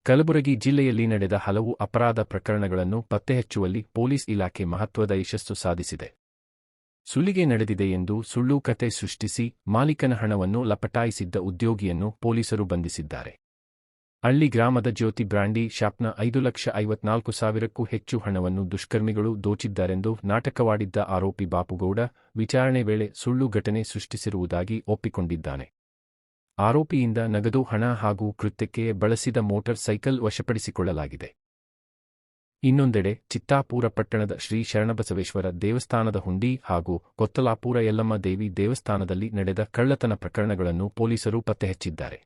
ಕಲಬುರಗಿ ಜಿಲ್ಲೆಯಲ್ಲಿ ನಡೆದ ಹಲವು ಅಪರಾಧ ಪ್ರಕರಣಗಳನ್ನು ಪತ್ತೆಹಚ್ಚುವಲ್ಲಿ ಪೊಲೀಸ್ ಇಲಾಖೆ ಮಹತ್ವದ ಯಶಸ್ಸು ಸಾಧಿಸಿದೆ. ಸುಲಿಗೆ ನಡೆದಿದೆ ಎಂದು ಸುಳ್ಳು ಕತೆ ಸೃಷ್ಟಿಸಿ ಮಾಲೀಕನ ಹಣವನ್ನು ಲಪಟಾಯಿಸಿದ್ದ ಉದ್ಯೋಗಿಯನ್ನು ಪೊಲೀಸರು ಬಂಧಿಸಿದ್ದಾರೆ. ಹಳ್ಳಿ ಗ್ರಾಮದ ಜ್ಯೋತಿ ಬ್ರಾಂಡಿ ಶಾಪ್ನ 5,54,000ಕ್ಕೂ ಹೆಚ್ಚು ಹಣವನ್ನು ದುಷ್ಕರ್ಮಿಗಳು ದೋಚಿದ್ದಾರೆಂದು ನಾಟಕವಾಡಿದ್ದ ಆರೋಪಿ ಬಾಪುಗೌಡ ವಿಚಾರಣೆ ವೇಳೆ ಸುಳ್ಳು ಘಟನೆ ಸೃಷ್ಟಿಸಿರುವುದಾಗಿ ಒಪ್ಪಿಕೊಂಡಿದ್ದಾನೆ. ಆರೋಪಿಯಿಂದ ನಗದು ಹಣ ಹಾಗೂ ಕೃತ್ಯಕ್ಕೆ ಬಳಸಿದ ಮೋಟಾರ್ ಸೈಕಲ್ ವಶಪಡಿಸಿಕೊಳ್ಳಲಾಗಿದೆ. ಇನ್ನೊಂದೆಡೆ ಚಿತ್ತಾಪುರ ಪಟ್ಟಣದ ಶ್ರೀ ಶರಣಬಸವೇಶ್ವರ ದೇವಸ್ಥಾನದ ಹುಂಡಿ ಹಾಗೂ ಕೊತ್ತಲಾಪುರ ಯಲ್ಲಮ್ಮ ದೇವಿ ದೇವಸ್ಥಾನದಲ್ಲಿ ನಡೆದ ಕಳ್ಳತನ ಪ್ರಕರಣಗಳನ್ನು ಪೊಲೀಸರು ಪತ್ತೆಹಚ್ಚಿದ್ದಾರೆ.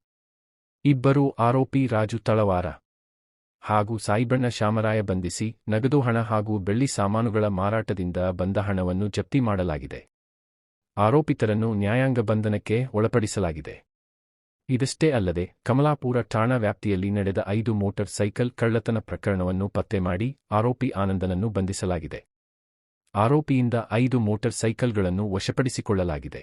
ಇಬ್ಬರು ಆರೋಪಿ ರಾಜು ತಳವಾರ ಹಾಗೂ ಸಾಯಿಬಣ್ಣ ಶಾಮರಾಯ ಬಂಧಿಸಿ ನಗದು ಹಣ ಹಾಗೂ ಬೆಳ್ಳಿ ಸಾಮಾನುಗಳ ಮಾರಾಟದಿಂದ ಬಂದ ಹಣವನ್ನು ಜಪ್ತಿ ಮಾಡಲಾಗಿದೆ. ಆರೋಪಿತರನ್ನು ನ್ಯಾಯಾಂಗ ಬಂಧನಕ್ಕೆ ಒಳಪಡಿಸಲಾಗಿದೆ. ಇದಷ್ಟೇ ಅಲ್ಲದೆ ಕಮಲಾಪುರ ಠಾಣಾ ವ್ಯಾಪ್ತಿಯಲ್ಲಿ ನಡೆದ 5 ಮೋಟಾರ್ ಸೈಕಲ್ ಕಳ್ಳತನ ಪ್ರಕರಣವನ್ನು ಪತ್ತೆ ಮಾಡಿ ಆರೋಪಿ ಆನಂದನನ್ನು ಬಂಧಿಸಲಾಗಿದೆ. ಆರೋಪಿಯಿಂದ 5 ಮೋಟಾರ್ ಸೈಕಲ್ಗಳನ್ನು ವಶಪಡಿಸಿಕೊಳ್ಳಲಾಗಿದೆ.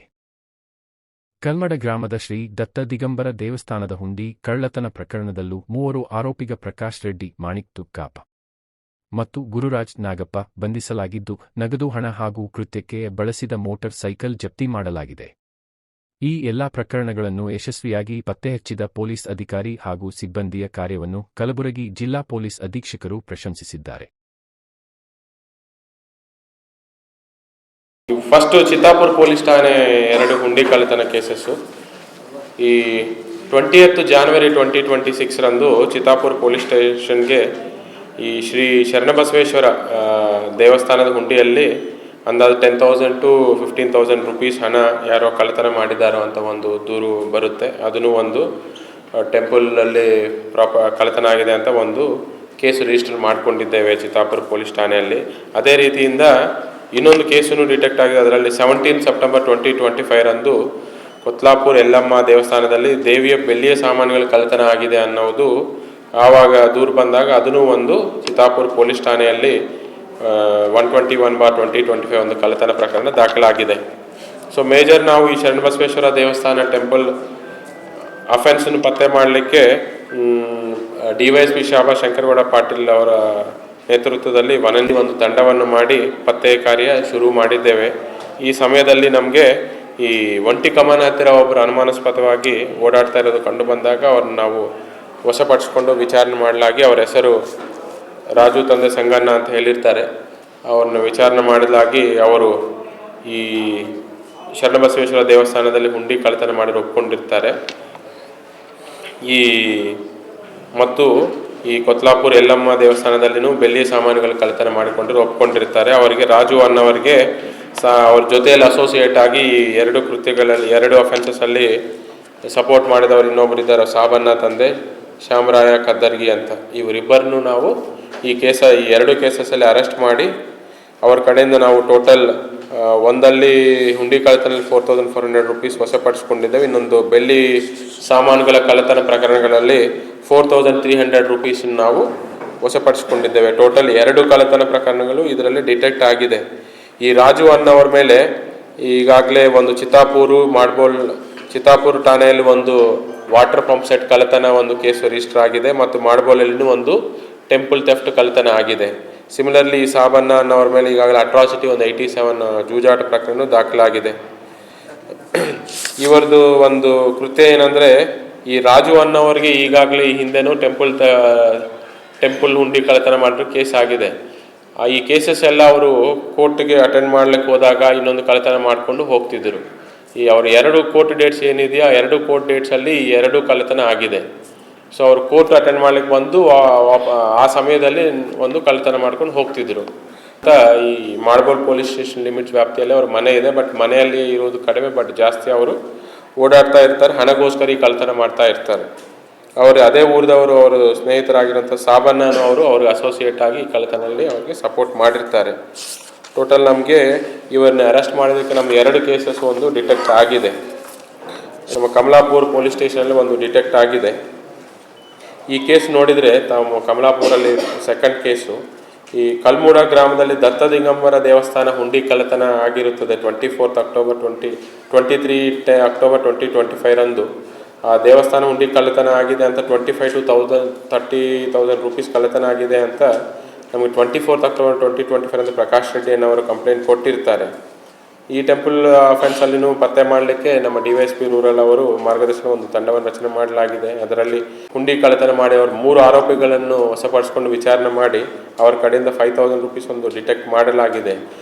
ಕಲ್ಮಡ ಗ್ರಾಮದ ಶ್ರೀ ದತ್ತ ದಿಗಂಬರ ದೇವಸ್ಥಾನದ ಹುಂಡಿ ಕಳ್ಳತನ ಪ್ರಕರಣದಲ್ಲೂ 3 ಆರೋಪಿಗ ಪ್ರಕಾಶ್ ರೆಡ್ಡಿ, ಮಾಣಿಕ್ ತುಕ್ಕಾಪ ಮತ್ತು ಗುರುರಾಜ್ ನಾಗಪ್ಪ ಬಂಧಿಸಲಾಗಿದ್ದು, ನಗದು ಹಣ ಹಾಗೂ ಕೃತ್ಯಕ್ಕೆ ಬಳಸಿದ ಮೋಟಾರ್ ಸೈಕಲ್ ಜಪ್ತಿ ಮಾಡಲಾಗಿದೆ. ಈ ಎಲ್ಲಾ ಪ್ರಕರಣಗಳನ್ನು ಯಶಸ್ವಿಯಾಗಿ ಪತ್ತೆಹಚ್ಚಿದ ಪೊಲೀಸ್ ಅಧಿಕಾರಿ ಹಾಗೂ ಸಿಬ್ಬಂದಿಯ ಕಾರ್ಯವನ್ನು ಕಲಬುರಗಿ ಜಿಲ್ಲಾ ಪೊಲೀಸ್ ಅಧೀಕ್ಷಕರು ಪ್ರಶಂಸಿಸಿದ್ದಾರೆ. ಫಸ್ಟ್ ಚಿತ್ತಾಪುರ ಪೊಲೀಸ್ ಠಾಣೆ 2 ಹುಂಡಿ ಕಳ್ಳತನ ಕೇಸಸ್ಸು. ಈ 20th January 2026 ರಂದು ಚಿತ್ತಾಪುರ ಪೊಲೀಸ್ ಸ್ಟೇಷನ್ಗೆ ಈ ಶ್ರೀ ಶರಣಬಸವೇಶ್ವರ ದೇವಸ್ಥಾನದ ಹುಂಡಿಯಲ್ಲಿ ಅಂದಾಜು 10,000 to 15,000 rupees ಹಣ ಯಾರೋ ಕಳ್ಳತನ ಮಾಡಿದಾರೋ ಅಂತ ಒಂದು ದೂರು ಬರುತ್ತೆ. ಅದನ್ನು ಒಂದು ಟೆಂಪಲಲ್ಲಿ ಕಳ್ಳತನ ಆಗಿದೆ ಅಂತ ಒಂದು ಕೇಸು ರಿಜಿಸ್ಟರ್ ಮಾಡಿಕೊಂಡಿದ್ದೇವೆ ಚಿತ್ತಾಪುರ ಪೊಲೀಸ್ ಠಾಣೆಯಲ್ಲಿ. ಅದೇ ರೀತಿಯಿಂದ ಇನ್ನೊಂದು ಕೇಸನ್ನು ಡಿಟೆಕ್ಟ್ ಆಗಿದೆ. ಅದರಲ್ಲಿ 17 September 2025 ರಂದು ಕೊತ್ತಲಾಪುರ ಯಲ್ಲಮ್ಮ ದೇವಸ್ಥಾನದಲ್ಲಿ ದೇವಿಯ ಬೆಳ್ಳಿಯ ಸಾಮಾನುಗಳ ಕಳ್ಳತನ ಆಗಿದೆ ಅನ್ನೋದು ಆವಾಗ ದೂರು ಬಂದಾಗ ಅದನ್ನು ಒಂದು ಚಿತ್ತಾಪುರ ಪೊಲೀಸ್ ಠಾಣೆಯಲ್ಲಿ 121/2025 ಒಂದು ಕಳ್ಳತನ ಪ್ರಕರಣ ದಾಖಲಾಗಿದೆ. ಸೊ ಮೇಜರ್ ನಾವು ಈ ಶರಣಬಸವೇಶ್ವರ ದೇವಸ್ಥಾನ ಟೆಂಪಲ್ ಅಫೆನ್ಸನ್ನು ಪತ್ತೆ ಮಾಡಲಿಕ್ಕೆ DYSP ಶಾಬಾ ಶಂಕರಗೌಡ ಪಾಟೀಲ್ ಅವರ ನೇತೃತ್ವದಲ್ಲಿ ಒಂದು ತಂಡವನ್ನು ಮಾಡಿ ಪತ್ತೆ ಕಾರ್ಯ ಶುರು ಮಾಡಿದ್ದೇವೆ. ಈ ಸಮಯದಲ್ಲಿ ನಮಗೆ ಈ ಒಂಟಿ ಕಮನ ಹತ್ತಿರ ಒಬ್ಬರು ಅನುಮಾನಾಸ್ಪದವಾಗಿ ಓಡಾಡ್ತಾ ಇರೋದು ಕಂಡು ಬಂದಾಗ ಅವ್ರನ್ನ ನಾವು ವಶಪಡಿಸ್ಕೊಂಡು ವಿಚಾರಣೆ ಮಾಡಲಾಗಿ ಅವರ ಹೆಸರು ರಾಜು ತಂದೆ ಸಂಗಣ್ಣ ಅಂತ ಹೇಳಿರ್ತಾರೆ. ಅವ್ರನ್ನ ವಿಚಾರಣೆ ಮಾಡಲಾಗಿ ಅವರು ಈ ಶರಣಬಸವೇಶ್ವರ ದೇವಸ್ಥಾನದಲ್ಲಿ ಹುಂಡಿ ಕಳ್ಳತನ ಮಾಡಿ ಒಪ್ಕೊಂಡಿರ್ತಾರೆ. ಮತ್ತು ಈ ಕೊತ್ತಲಾಪುರ ಯಲ್ಲಮ್ಮ ದೇವಸ್ಥಾನದಲ್ಲಿನೂ ಬೆಳ್ಳಿಯ ಸಾಮಾನುಗಳು ಕಳ್ಳತನ ಒಪ್ಕೊಂಡಿರ್ತಾರೆ. ಅವರಿಗೆ ರಾಜು ಅನ್ನೋರಿಗೆ ಅವ್ರ ಜೊತೆಯಲ್ಲಿ ಅಸೋಸಿಯೇಟ್ ಆಗಿ ಈ 2 ಕೃತ್ಯಗಳಲ್ಲಿ 2 ಅಫೆನ್ಸಸ್ಸಲ್ಲಿ ಸಪೋರ್ಟ್ ಮಾಡಿದವರು ಇನ್ನೊಬ್ಬರಿದ್ದಾರೆ, ಸಾಬಣ್ಣ ತಂದೆ ಶಾಮರಾಯ ಕದ್ದರ್ಗಿ ಅಂತ. ಇವರಿಬ್ಬರನ್ನು ನಾವು ಈ 2 ಕೇಸಸ್ಸಲ್ಲಿ ಅರೆಸ್ಟ್ ಮಾಡಿ ಅವ್ರ ಕಡೆಯಿಂದ ನಾವು ಟೋಟಲ್ ಒಂದಲ್ಲಿ ಹುಂಡಿ ಕಳ್ಳತನಲ್ಲಿ 4,400 rupees ವಶಪಡಿಸ್ಕೊಂಡಿದ್ದೇವೆ. ಇನ್ನೊಂದು ಬೆಳ್ಳಿ ಸಾಮಾನುಗಳ ಕಳ್ಳತನ ಪ್ರಕರಣಗಳಲ್ಲಿ 4,300 rupees ನಾವು ವಶಪಡಿಸ್ಕೊಂಡಿದ್ದೇವೆ. ಟೋಟಲ್ 2 ಕಳ್ಳತನ ಪ್ರಕರಣಗಳು ಇದರಲ್ಲಿ ಡಿಟೆಕ್ಟ್ ಆಗಿದೆ. ಈ ರಾಜು ಅನ್ನೋರ ಮೇಲೆ ಈಗಾಗಲೇ ಒಂದು ಚಿತ್ತಾಪುರ ಠಾಣೆಯಲ್ಲಿ ಒಂದು ವಾಟರ್ ಪಂಪ್ ಸೆಟ್ ಕಳ್ಳತನ ಒಂದು ಕೇಸು ರಿಜಿಸ್ಟರ್ ಆಗಿದೆ ಮತ್ತು ಮಾಡ್ಬೋಲಲ್ಲಿನೂ ಒಂದು ಟೆಂಪಲ್ ಥೆಫ್ಟ್ ಕಳ್ಳತನ ಆಗಿದೆ. ಸಿಮಿಲರ್ಲಿ ಈ ಸಾಬಣ್ಣ ಅನ್ನೋರ ಮೇಲೆ ಈಗಾಗಲೇ ಅಟ್ರಾಸಿಟಿ ಒಂದು 87 ಜೂಜಾಟ ಪ್ರಕರಣ ದಾಖಲಾಗಿದೆ. ಇವರದು ಒಂದು ಕೃತ್ಯ ಏನಂದರೆ, ಈ ರಾಜು ಅನ್ನೋರಿಗೆ ಈಗಾಗಲೇ ಈ ಹಿಂದೆನೂ ಟೆಂಪಲ್ ಹುಂಡಿ ಕಳ್ಳತನ ಮಾಡಿರೋ ಕೇಸ್ ಆಗಿದೆ. ಈ ಕೇಸಸ್ ಎಲ್ಲ ಅವರು ಕೋರ್ಟ್ಗೆ ಅಟೆಂಡ್ ಮಾಡ್ಲಿಕ್ಕೆ ಹೋದಾಗ ಇನ್ನೊಂದು ಕಳ್ಳತನ ಮಾಡಿಕೊಂಡು ಹೋಗ್ತಿದ್ದರು. ಈ ಅವ್ರ 2 ಕೋರ್ಟ್ ಡೇಟ್ಸ್ ಏನಿದೆಯಾ 2 ಕೋರ್ಟ್ ಡೇಟ್ಸಲ್ಲಿ 2 ಕಳ್ಳತನ ಆಗಿದೆ. ಸೊ ಅವ್ರು ಕೋರ್ಟ್ ಅಟೆಂಡ್ ಮಾಡ್ಲಿಕ್ಕೆ ಬಂದು ಆ ಸಮಯದಲ್ಲಿ ಒಂದು ಕಳ್ಳತನ ಮಾಡ್ಕೊಂಡು ಹೋಗ್ತಿದ್ರು ಅಂತ. ಈ ಮಾಡ್ಬೋಲ್ ಪೊಲೀಸ್ ಸ್ಟೇಷನ್ ಲಿಮಿಟ್ಸ್ ವ್ಯಾಪ್ತಿಯಲ್ಲಿ ಅವ್ರ ಮನೆ ಇದೆ. ಬಟ್ ಮನೆಯಲ್ಲಿ ಇರೋದು ಕಡಿಮೆ, ಬಟ್ ಜಾಸ್ತಿ ಅವರು ಓಡಾಡ್ತಾ ಇರ್ತಾರೆ, ಹಣಗೋಸ್ಕರ ಈ ಕಳ್ಳತನ ಮಾಡ್ತಾ ಇರ್ತಾರೆ. ಅವರು ಅದೇ ಊರಿದವರು, ಅವರು ಸ್ನೇಹಿತರಾಗಿರೋಂಥ ಸಾಬಣ್ಣ ಅವರು ಅವ್ರಿಗೆ ಅಸೋಸಿಯೇಟ್ ಆಗಿ ಈ ಕಳ್ಳತನಲ್ಲಿ ಅವ್ರಿಗೆ ಸಪೋರ್ಟ್ ಮಾಡಿರ್ತಾರೆ. ಟೋಟಲ್ ನಮಗೆ ಇವರನ್ನ ಅರೆಸ್ಟ್ ಮಾಡೋದಕ್ಕೆ ನಮ್ಗೆ 2 ಕೇಸಸ್ ಒಂದು ಡಿಟೆಕ್ಟ್ ಆಗಿದೆ. ನಮ್ಮ ಕಮಲಾಪುರ ಪೊಲೀಸ್ ಸ್ಟೇಷನಲ್ಲಿ ಒಂದು ಡಿಟೆಕ್ಟ್ ಆಗಿದೆ. ಈ ಕೇಸ್ ನೋಡಿದರೆ ತಾವು ಕಮಲಾಪುರಲ್ಲಿ 2nd ಕೇಸು. ಈ ಕಲ್ಮೂಡ ಗ್ರಾಮದಲ್ಲಿ ದತ್ತ ದಿಗಂಬರ ದೇವಸ್ಥಾನ ಹುಂಡಿ ಕಳ್ಳತನ ಆಗಿರುತ್ತದೆ. 23 October 2025 ರಂದು ಆ ದೇವಸ್ಥಾನ ಹುಂಡಿ ಕಳ್ಳತನ ಆಗಿದೆ ಅಂತ 25 to 30,000 ರೂಪೀಸ್ ಕಳ್ಳತನ ಆಗಿದೆ ಅಂತ ನಮಗೆ 24 ಅಕ್ಟೋಬರ್ 2025 ಅಂತ ಪ್ರಕಾಶ್ ರೆಡ್ಡಿ ಅನ್ನೋರು ಕಂಪ್ಲೇಂಟ್ ಕೊಟ್ಟಿರ್ತಾರೆ. ಈ ಟೆಂಪಲ್ ಅಫೆನ್ಸಲ್ಲಿನೂ ಪತ್ತೆ ಮಾಡಲಿಕ್ಕೆ ನಮ್ಮ DYSP ರೂರಲ್ ಅವರು ಮಾರ್ಗದರ್ಶನ ಒಂದು ತಂಡವನ್ನು ರಚನೆ ಮಾಡಲಾಗಿದೆ. ಅದರಲ್ಲಿ ಹುಂಡಿ ಕಳ್ಳತನ ಮಾಡಿ ಅವರು 3 ಆರೋಪಿಗಳನ್ನು ವಶಪಡಿಸಿಕೊಂಡು ವಿಚಾರಣೆ ಮಾಡಿ ಅವರ ಕಡೆಯಿಂದ 5,000 ರೂಪೀಸ್ ಒಂದು ಡಿಟೆಕ್ಟ್ ಮಾಡಲಾಗಿದೆ.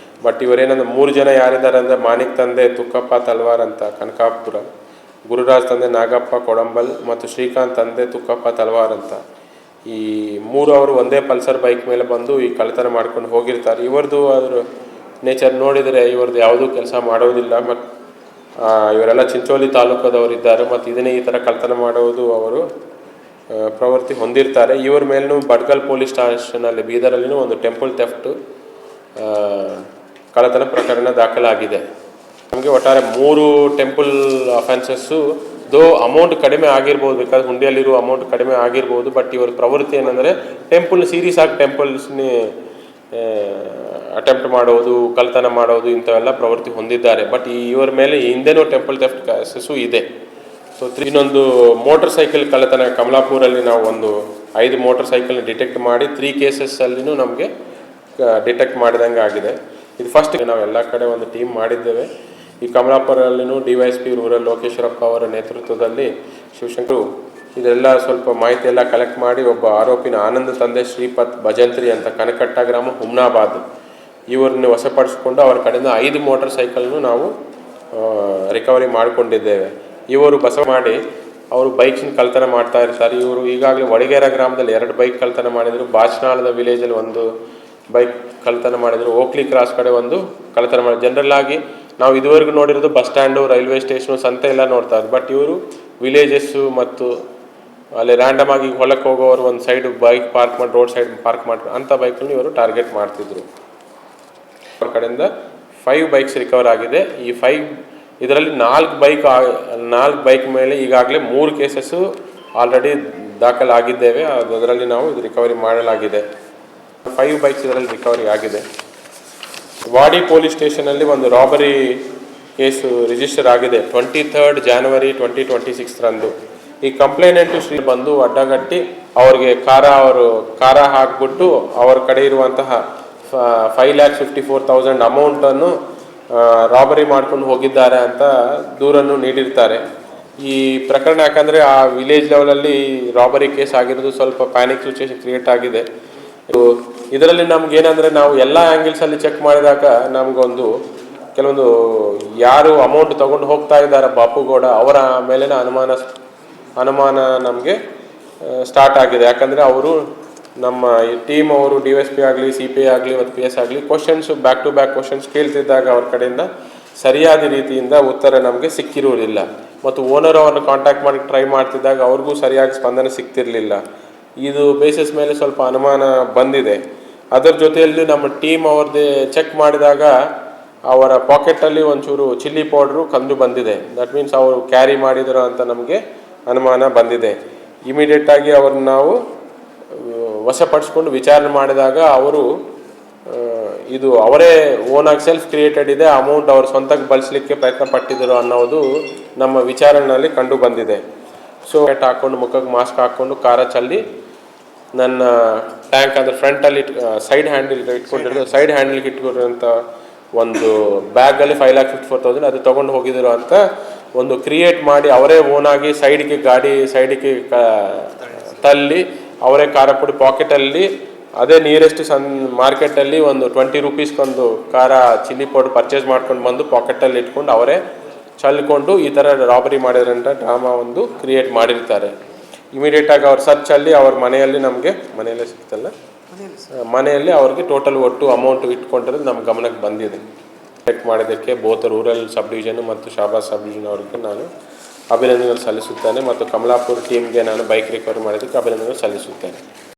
ಬಟ್ ಇವರೇನಂದ್ರೆ 3 ಜನ ಯಾರಿದ್ದಾರೆ ಅಂದರೆ ಮಾಣಿಕ್ ತಂದೆ ತುಕ್ಕಪ್ಪ ತಲ್ವಾರ್ ಅಂತ ಕನಕಾಪುರ, ಗುರುರಾಜ್ ತಂದೆ ನಾಗಪ್ಪ ಕೊಡಂಬಲ್ ಮತ್ತು ಶ್ರೀಕಾಂತ್ ತಂದೆ ತುಕ್ಕಪ್ಪ ತಲ್ವಾರ್ ಅಂತ. ಈ 3 ಅವರು ಒಂದೇ ಪಲ್ಸರ್ ಬೈಕ್ ಮೇಲೆ ಬಂದು ಈ ಕಳ್ಳತನ ಮಾಡ್ಕೊಂಡು ಹೋಗಿರ್ತಾರೆ. ಇವರದು ಅದ್ರ ನೇಚರ್ ನೋಡಿದರೆ ಇವ್ರದ್ದು ಯಾವುದೂ ಕೆಲಸ ಮಾಡೋದಿಲ್ಲ. ಮತ್ತು ಇವರೆಲ್ಲ ಚಿಂಚೋಳಿ ತಾಲೂಕದವರಿದ್ದಾರೆ ಮತ್ತು ಇದನ್ನೇ ಈ ಥರ ಕಳ್ಳತನ ಮಾಡೋದು ಅವರು ಪ್ರವೃತ್ತಿ ಹೊಂದಿರ್ತಾರೆ. ಇವ್ರ ಮೇಲೂ ಬಡ್ಗಲ್ ಪೊಲೀಸ್ ಸ್ಟೇಷನಲ್ಲಿ ಬೀದರಲ್ಲಿನೂ ಒಂದು ಟೆಂಪಲ್ ಥೆಫ್ಟ್ ಕಳ್ಳತನ ಪ್ರಕರಣ ದಾಖಲಾಗಿದೆ. ನಮಗೆ ಒಟ್ಟಾರೆ 3 ಟೆಂಪಲ್ ಅಫೆನ್ಸಸ್ಸು ಅಮೌಂಟ್ ಕಡಿಮೆ ಆಗಿರ್ಬೋದು, ಬೇಕಾದ್ರೆ ಹುಂಡಿಯಲ್ಲಿರುವ ಅಮೌಂಟ್ ಕಡಿಮೆ ಆಗಿರ್ಬೋದು. ಬಟ್ ಇವ್ರ ಪ್ರವೃತ್ತಿ ಏನಂದರೆ ಟೆಂಪಲ್ ಸೀರೀಸ್ ಆಗಿ ಟೆಂಪಲ್ಸ್ನೇ ಅಟೆಂಪ್ಟ್ ಮಾಡೋದು, ಕಳ್ಳತನ ಮಾಡೋದು ಇಂಥವೆಲ್ಲ ಪ್ರವೃತ್ತಿ ಹೊಂದಿದ್ದಾರೆ. ಬಟ್ ಇವರ ಮೇಲೆ ಹಿಂದೆನೂ ಟೆಂಪಲ್ ಥೆಫ್ಟ್ ಕೇಸಸ್ಸು ಇದೆ. ಸೊ ಇನ್ನೊಂದು ಮೋಟರ್ ಸೈಕಲ್ ಕಳ್ಳತನ ಕಮಲಾಪುರಲ್ಲಿ ನಾವು ಒಂದು 5 ಮೋಟರ್ ಸೈಕಲ್ನ ಡಿಟೆಕ್ಟ್ ಮಾಡಿ 3 ಕೇಸಸ್ಸಲ್ಲಿನೂ ನಮಗೆ ಡಿಟೆಕ್ಟ್ ಮಾಡಿದಂಗೆ ಆಗಿದೆ. ಇದು ಫಸ್ಟ್ ನಾವು ಎಲ್ಲ ಕಡೆ ಒಂದು ಟೀಮ್ ಮಾಡಿದ್ದೇವೆ. ಈ ಕಮಲಾಪುರಲ್ಲಿನೂ DYSP ರೂರಲ್ ಲೋಕೇಶ್ವರಪ್ಪ ಅವರ ನೇತೃತ್ವದಲ್ಲಿ ಶಿವಶಂಕರು ಇದೆಲ್ಲ ಸ್ವಲ್ಪ ಮಾಹಿತಿ ಎಲ್ಲ ಕಲೆಕ್ಟ್ ಮಾಡಿ ಒಬ್ಬ ಆರೋಪಿನ ಆನಂದ್ ತಂದೆ ಶ್ರೀಪತ್ ಭಜಂತ್ರಿ ಅಂತ ಕನಕಟ್ಟ ಗ್ರಾಮ ಹುಮ್ನಾಬಾದ್ ಇವರನ್ನು ವಶಪಡಿಸಿಕೊಂಡು ಅವರ ಕಡೆಯಿಂದ 5 ಮೋಟರ್ ಸೈಕಲ್ನು ನಾವು ರಿಕವರಿ ಮಾಡಿಕೊಂಡಿದ್ದೇವೆ. ಇವರು ಮಾಡಿ ಅವರು ಬೈಕ್ಸ್ನ ಕಳ್ಳತನ ಮಾಡ್ತಾ ಇರ್ತಾರೆ. ಇವರು ಈಗಾಗಲೇ ವಡಗೇರ ಗ್ರಾಮದಲ್ಲಿ 2 ಬೈಕ್ ಕಳ್ಳತನ ಮಾಡಿದರು, ಬಾಚನಾಳದ ವಿಲೇಜಲ್ಲಿ 1 ಬೈಕ್ ಕಳ್ಳತನ ಮಾಡಿದರು, ಓಕ್ಲಿ ಕ್ರಾಸ್ ಕಡೆ 1 ಕಳ್ಳತನ ಮಾಡಿದ್ರು. ಜನರಲ್ ಆಗಿ ನಾವು ಇದುವರೆಗೂ ನೋಡಿರೋದು ಬಸ್ ಸ್ಟ್ಯಾಂಡು, ರೈಲ್ವೆ ಸ್ಟೇಷನು, ಸಂತೆ ಎಲ್ಲ ನೋಡ್ತಾ ಇದ್ರು. ಬಟ್ ಇವರು ವಿಲೇಜಸ್ಸು ಮತ್ತು ಅಲ್ಲಿ ರ್ಯಾಂಡಮ್ ಆಗಿ ಹೊಲಕ್ಕೆ ಹೋಗೋರು ಒಂದು ಸೈಡ್ ಬೈಕ್ ಪಾರ್ಕ್ ಮಾಡಿ ರೋಡ್ ಸೈಡ್ ಪಾರ್ಕ್ ಮಾಡಿ ಅಂಥ ಬೈಕ್ಗಳನ್ನು ಇವರು ಟಾರ್ಗೆಟ್ ಮಾಡ್ತಿದ್ರು. ಅವ್ರ ಕಡೆಯಿಂದ 5 ಬೈಕ್ಸ್ ರಿಕವರ್ ಆಗಿದೆ. ಈ 5 ಇದರಲ್ಲಿ 4 ಬೈಕ್ ಮೇಲೆ ಈಗಾಗಲೇ 3 ಕೇಸಸ್ಸು ಆಲ್ರೆಡಿ ದಾಖಲಾಗಿದ್ದೇವೆ. ಅದರಲ್ಲಿ ನಾವು ಇದು ರಿಕವರಿ ಮಾಡಲಾಗಿದೆ. 5 ಬೈಕ್ಸ್ ಇದರಲ್ಲಿ ರಿಕವರಿ ಆಗಿದೆ. ವಾಡಿ ಪೊಲೀಸ್ ಸ್ಟೇಷನಲ್ಲಿ ಒಂದು ರಾಬರಿ ಕೇಸು ರಿಜಿಸ್ಟರ್ ಆಗಿದೆ 23 ಜನವರಿ 2026 ರಂದು. ಈ ಕಂಪ್ಲೇನೆಂಟು ಬಂದು ಅಡ್ಡಗಟ್ಟಿ ಅವ್ರಿಗೆ ಖಾರ ಹಾಕ್ಬಿಟ್ಟು ಅವ್ರ ಕಡೆ ಇರುವಂತಹ 5,54,000 ಅಮೌಂಟನ್ನು ರಾಬರಿ ಮಾಡ್ಕೊಂಡು ಹೋಗಿದ್ದಾರೆ ಅಂತ ದೂರನ್ನು ನೀಡಿರ್ತಾರೆ. ಈ ಪ್ರಕರಣ ಯಾಕಂದರೆ ಆ ವಿಲೇಜ್ ಲೆವೆಲಲ್ಲಿ ರಾಬರಿ ಕೇಸ್ ಆಗಿರೋದು ಸ್ವಲ್ಪ ಪ್ಯಾನಿಕ್ ಸಿಚುವೇಶನ್ ಕ್ರಿಯೇಟ್ ಆಗಿದೆ. ಇದರಲ್ಲಿ ನಮ್ಗೆ ಏನಂದರೆ ನಾವು ಎಲ್ಲ ಆ್ಯಂಗಲ್ಸಲ್ಲಿ ಚೆಕ್ ಮಾಡಿದಾಗ ಕೆಲವೊಂದು ಯಾರು ಅಮೌಂಟ್ ತೊಗೊಂಡು ಹೋಗ್ತಾ ಇದ್ದಾರೆ ಬಾಪುಗೌಡ ಅವರ ಮೇಲಿನ ಅನುಮಾನ ನಮಗೆ ಸ್ಟಾರ್ಟ್ ಆಗಿದೆ. ಯಾಕಂದರೆ ಅವರು ನಮ್ಮ ಈ ಟೀಮ್ ಅವರು DYSP ಆಗಲಿ CPI ಆಗಲಿ ಮತ್ತು PS ಆಗಲಿ questions back to back questions ಕೇಳ್ತಿದ್ದಾಗ ಅವ್ರ ಕಡೆಯಿಂದ ಸರಿಯಾದ ರೀತಿಯಿಂದ ಉತ್ತರ ನಮಗೆ ಸಿಕ್ಕಿರುವುದಿಲ್ಲ. ಮತ್ತು ಓನರ್ ಅವರನ್ನು ಕಾಂಟ್ಯಾಕ್ಟ್ ಮಾಡಿ ಟ್ರೈ ಮಾಡ್ತಿದ್ದಾಗ ಅವ್ರಿಗೂ ಸರಿಯಾಗಿ ಸ್ಪಂದನೆ ಸಿಗ್ತಿರಲಿಲ್ಲ. ಇದು ಬೇಸಿಸ್ ಮೇಲೆ ಸ್ವಲ್ಪ ಅನುಮಾನ ಬಂದಿದೆ. ಅದರ ಜೊತೆಯಲ್ಲಿ ನಮ್ಮ ಟೀಮ್ ಅವ್ರದ್ದೇ ಚೆಕ್ ಮಾಡಿದಾಗ ಅವರ ಪಾಕೆಟಲ್ಲಿ ಒಂಚೂರು ಚಿಲ್ಲಿ ಪೌಡ್ರು ಕಂಡು ಬಂದಿದೆ. ದಟ್ ಮೀನ್ಸ್ ಅವರು ಕ್ಯಾರಿ ಮಾಡಿದರು ಅಂತ ನಮಗೆ ಅನುಮಾನ ಬಂದಿದೆ. ಇಮಿಡಿಯೇಟಾಗಿ ಅವ್ರನ್ನ ನಾವು ವಶಪಡಿಸ್ಕೊಂಡು ವಿಚಾರಣೆ ಮಾಡಿದಾಗ ಅವರು ಇದು ಅವರೇ ಓನಾಗಿ ಸೆಲ್ಫ್ ಕ್ರಿಯೇಟೆಡ್ ಇದೆ, ಅಮೌಂಟ್ ಅವ್ರ ಸ್ವಂತಕ್ಕೆ ಬಳಸಲಿಕ್ಕೆ ಪ್ರಯತ್ನ ಪಟ್ಟಿದ್ದರು ಅನ್ನೋದು ನಮ್ಮ ವಿಚಾರಣೆಯಲ್ಲಿ ಕಂಡು ಬಂದಿದೆ. ಸೊ ಹಾಕ್ಕೊಂಡು ಮುಖಕ್ಕೆ ಮಾಸ್ಕ್ ಹಾಕ್ಕೊಂಡು ಕಾರ ಚಲ್ಲಿ ನನ್ನ ಟ್ಯಾಂಕ್ ಅಂದರೆ ಫ್ರಂಟಲ್ಲಿ ಸೈಡ್ ಹ್ಯಾಂಡಲ್ಗೆ ಇಟ್ಕೊಂಡಿರೋಂಥ ಒಂದು ಬ್ಯಾಗಲ್ಲಿ 5,54,000 ಅದು ತೊಗೊಂಡು ಹೋಗಿದ್ರು ಅಂತ ಒಂದು ಕ್ರಿಯೇಟ್ ಮಾಡಿ ಅವರೇ ಓನಾಗಿ ಸೈಡಿಗೆ ತಲ್ಲಿ ಅವರೇ ಖಾರ ಪುಡಿ ಪಾಕೆಟಲ್ಲಿ ಅದೇ ನಿಯರೆಸ್ಟ್ ಮಾರ್ಕೆಟಲ್ಲಿ ಒಂದು 20 ರೂಪೀಸ್ಗೊಂದು ಖಾರ ಚಿಲ್ಲಿ ಪೌಡರ್ ಪರ್ಚೇಸ್ ಮಾಡ್ಕೊಂಡು ಬಂದು ಪಾಕೆಟಲ್ಲಿ ಇಟ್ಕೊಂಡು ಅವರೇ ಚಲ್ಕೊಂಡು ಈ ಥರ ರಾಬರಿ ಮಾಡಿದ್ರಂತ ಡ್ರಾಮಾ ಒಂದು ಕ್ರಿಯೇಟ್ ಮಾಡಿರ್ತಾರೆ. ಇಮಿಡಿಯೇಟಾಗಿ ಅವ್ರು ಸರ್ಚಲ್ಲಿ ಅವ್ರ ಮನೆಯಲ್ಲೇ ಸಿಗ್ತಲ್ಲ ಮನೆಯಲ್ಲಿ ಅವ್ರಿಗೆ ಟೋಟಲ್ ಒಟ್ಟು ಅಮೌಂಟ್ ಇಟ್ಕೊಂಡಿರೋದು ನಮ್ಮ ಗಮನಕ್ಕೆ ಬಂದಿದೆ. ಚೆಕ್ ಮಾಡಿದ್ದಕ್ಕೆ ಬೋತ್ ರೂರಲ್ ಸಬ್ ಡಿವಿಷನ್ ಮತ್ತು ಶಾಬಾದ್ ಸಬ್ ಡಿವಿಷನ್ ಅವ್ರಿಗೆ ನಾನು ಅಭಿನಂದನೆಗಳು ಸಲ್ಲಿಸುತ್ತೇನೆ ಮತ್ತು ಕಮಲಾಪುರ ಟೀಮ್ಗೆ ನಾನು ಬೈಕ್ ರಿಕವರಿ ಮಾಡಿದ್ದಕ್ಕೆ ಅಭಿನಂದನೆಗಳು ಸಲ್ಲಿಸುತ್ತೇನೆ.